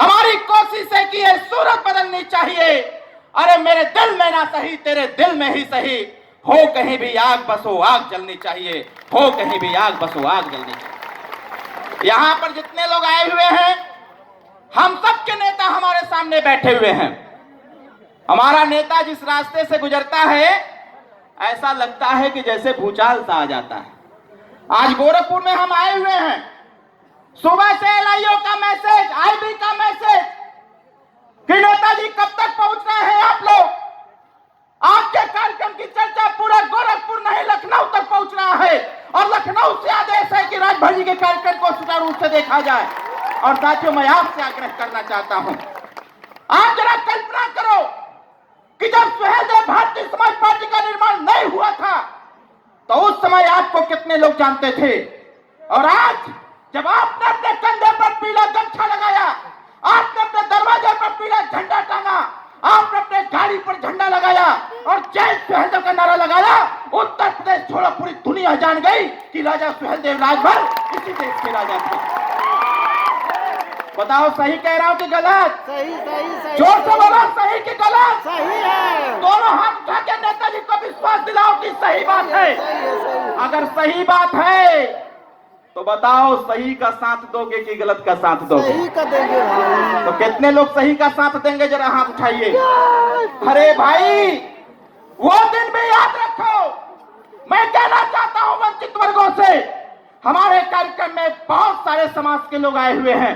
हमारी कोशिश है कि ये सूरत बदलनी चाहिए। अरे मेरे दिल में ना सही, तेरे दिल में ही सही, हो कहीं भी आग बसो आग जलनी चाहिए, हो कहीं भी आग बसो आग जलनी चाहिए। यहां पर जितने लोग आए हुए हैं, हम सबके नेता हमारे सामने बैठे हुए हैं। हमारा नेता जिस रास्ते से गुजरता है, ऐसा लगता है कि जैसे भूचाल सा आ जाता है। आज गोरखपुर में हम आए हुए हैं, सुबह से एलआईओ का मैसेज, आईबी का मैसेज कि नेताजी कब तक पहुंच रहे हैं आप लोग। आपके कार्यक्रम की चर्चा पूरा गोरखपुर नहीं लखनऊ तक पहुंच रहा है, और लखनऊ से आदेश है कि राजभर जी के कार्यक्रम को सुचारू रूप से देखा जाए। और साथियों, मैं आपसे आग्रह करना चाहता हूं, आप जरा कल्पना करो कि जब सुहेलदेव भारतीय समाज पार्टी का निर्माण नहीं हुआ था, तो उस समय आपको कितने लोग जानते थे। और आज जब आपने अपने कंधे पर पीला गमछा लगाया, आपने अपने दरवाजे पर पीला झंडा टांगा, आपने अपने गाड़ी पर झंडा लगाया और जय सुहेलदेव का नारा लगाया, उत्तर प्रदेश छोड़ो पूरी दुनिया जान गई कि राजा सुहेलदेव राजभर इसी देश के राजा थे। बताओ सही कह रहा हूं कि गलत? सही सही सही। जोर से बोलो, सही कि गलत? सही है। दोनों हाथ उठा के नेताजी को विश्वास दिलाओ कि सही बात है। अगर सही बात है तो बताओ, सही का साथ दोगे कि गलत का साथ दोगे? सही का देंगे भाई। तो कितने लोग सही का साथ देंगे, जरा हाथ उठाइए। अरे भाई, वो दिन भी याद रखो। मैं कहना चाहता हूं वंचित वर्गों से, हमारे कार्यक्रम में बहुत सारे समाज के लोग आए हुए हैं।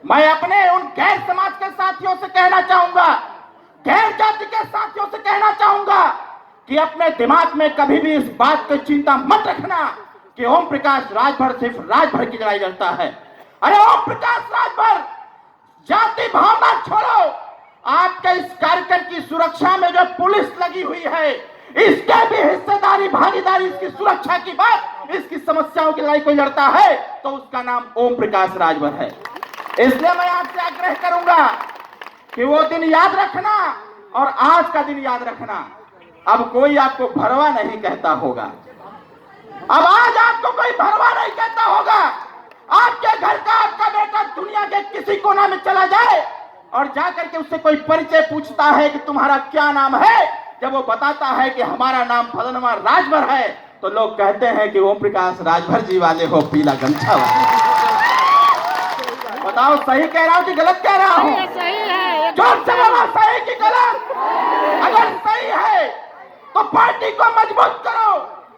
मैं अपने उन गैर समाज के साथियों से कहना चाहूंगा, गैर जाति के साथियों से कहना चाहूंगा कि अपने दिमाग में कभी भी इस बात की चिंता मत रखना कि ओम प्रकाश राजभर सिर्फ राजभर की लड़ाई लड़ता है। अरे ओम प्रकाश राजभर जाति भावना छोड़ो, आपके इस कार्यक्रम की सुरक्षा में जो पुलिस लगी हुई है, इसके भी हिस्सेदारी भागीदारी, इसकी सुरक्षा की बात, इसकी समस्याओं की लड़ाई कोई लड़ता है तो उसका नाम ओम प्रकाश राजभर है। इसलिए मैं आपसे आग्रह करूंगा कि वो दिन याद रखना और आज का दिन याद रखना। अब कोई आपको भरवा नहीं कहता होगा, अब आज आपको कोई भरवा नहीं कहता होगा। आपके घर का आपका बेटा दुनिया के किसी कोना में चला जाए और जाकर के उससे कोई परिचय पूछता है कि तुम्हारा क्या नाम है, जब वो बताता है कि हमारा नाम फलनवा राजभर है, तो लोग कहते हैं कि ओम प्रकाश राजभर जी वाले हो, पीला गमछा वाले। बताओ सही कह रहा हूं कि गलत कह रहा हूं? सही है। जोर से बोलो, सही कि गलत? अगर सही है तो पार्टी को मजबूत करो।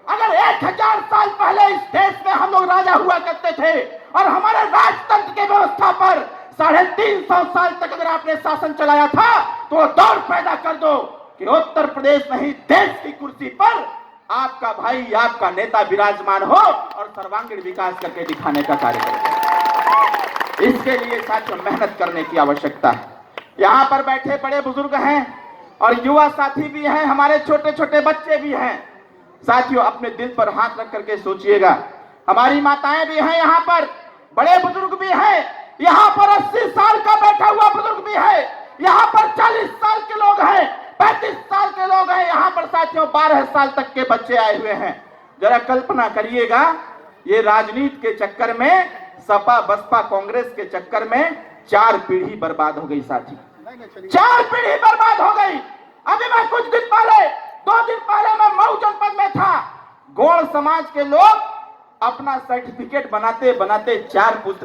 अगर 1000 साल पहले इस देश में हम लोग राजा हुआ करते थे और हमारे राजतंत्र की व्यवस्था पर 350 साल तक अगर आपने शासन चलाया था, तो दौर पैदा कर दो कि उत्तर प्रदेश नहीं देश की कुर्सी पर आपका भाई, आपका नेता विराजमान हो और सर्वांगीण विकास करके दिखाने का कार्य करे। इसके लिए साथियों मेहनत करने की आवश्यकता है। यहाँ पर बैठे बड़े बुजुर्ग हैं और युवा साथी भी हैं, हमारे छोटे छोटे बच्चे भी हैं। साथियों, अपने दिल पर हाथ रख करके सोचिएगा, हमारी माताएं भी हैं यहाँ पर, बड़े बुजुर्ग भी हैं, यहाँ पर 80 साल का बैठा हुआ बुजुर्ग भी है, यहाँ पर 40 साल के लोग हैं, 35 साल के लोग हैं, यहाँ पर साथियों 12 साल तक के बच्चे आए हुए हैं। जरा कल्पना करिएगा, ये राजनीति के चक्कर में, सपा बसपा कांग्रेस के चक्कर में 4 पीढ़ी बर्बाद हो गई साथी, 4 पीढ़ी बर्बाद हो गई। अभी मैं कुछ दिन पहले, 2 दिन पहले मैं मऊ जनपद में था। गौड़ समाज के लोग अपना सर्टिफिकेट बनाते बनाते 4 पुस्त